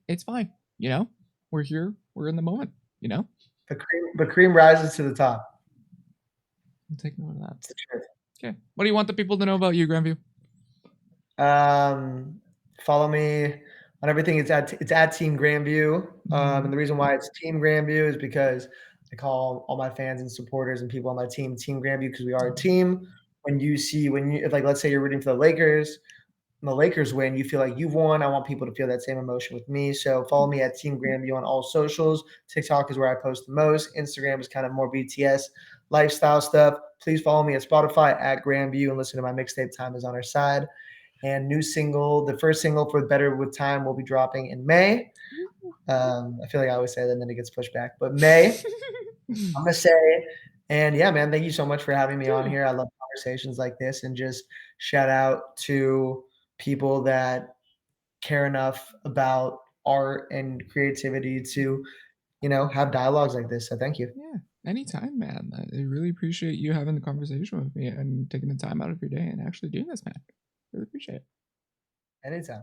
it's fine. We're here. We're in the moment. The cream rises to the top. I'll take note of that. It's the truth. Okay. What do you want the people to know about you, Grandview? Um, Follow me on everything. It's at Team Grandview. And Mhm. the reason why it's Team Grandview is because I call all my fans and supporters and people on my team Team Grandview because we are a team. When you like, let's say you're rooting for the Lakers and the Lakers win, you feel like you've won. I want people to feel that same emotion with me. So follow me at Team Grandview on all socials. TikTok is where I post the most. Instagram is kind of more BTS lifestyle stuff. Please follow me at Spotify at Grandview and listen to my mixtape Time Is on Our Side. And new single, the first single for Better With Time will be dropping in May. I feel like I always say that and then it gets pushed back, but May, I'm gonna say. And yeah, man, thank you so much for having me on Dude, here. I love conversations like this and just shout out to people that care enough about art and creativity to, have dialogues like this. So thank you. yeah. Anytime, man. I really appreciate you having the conversation with me and taking the time out of your day and actually doing this, man. Really appreciate it. Anytime.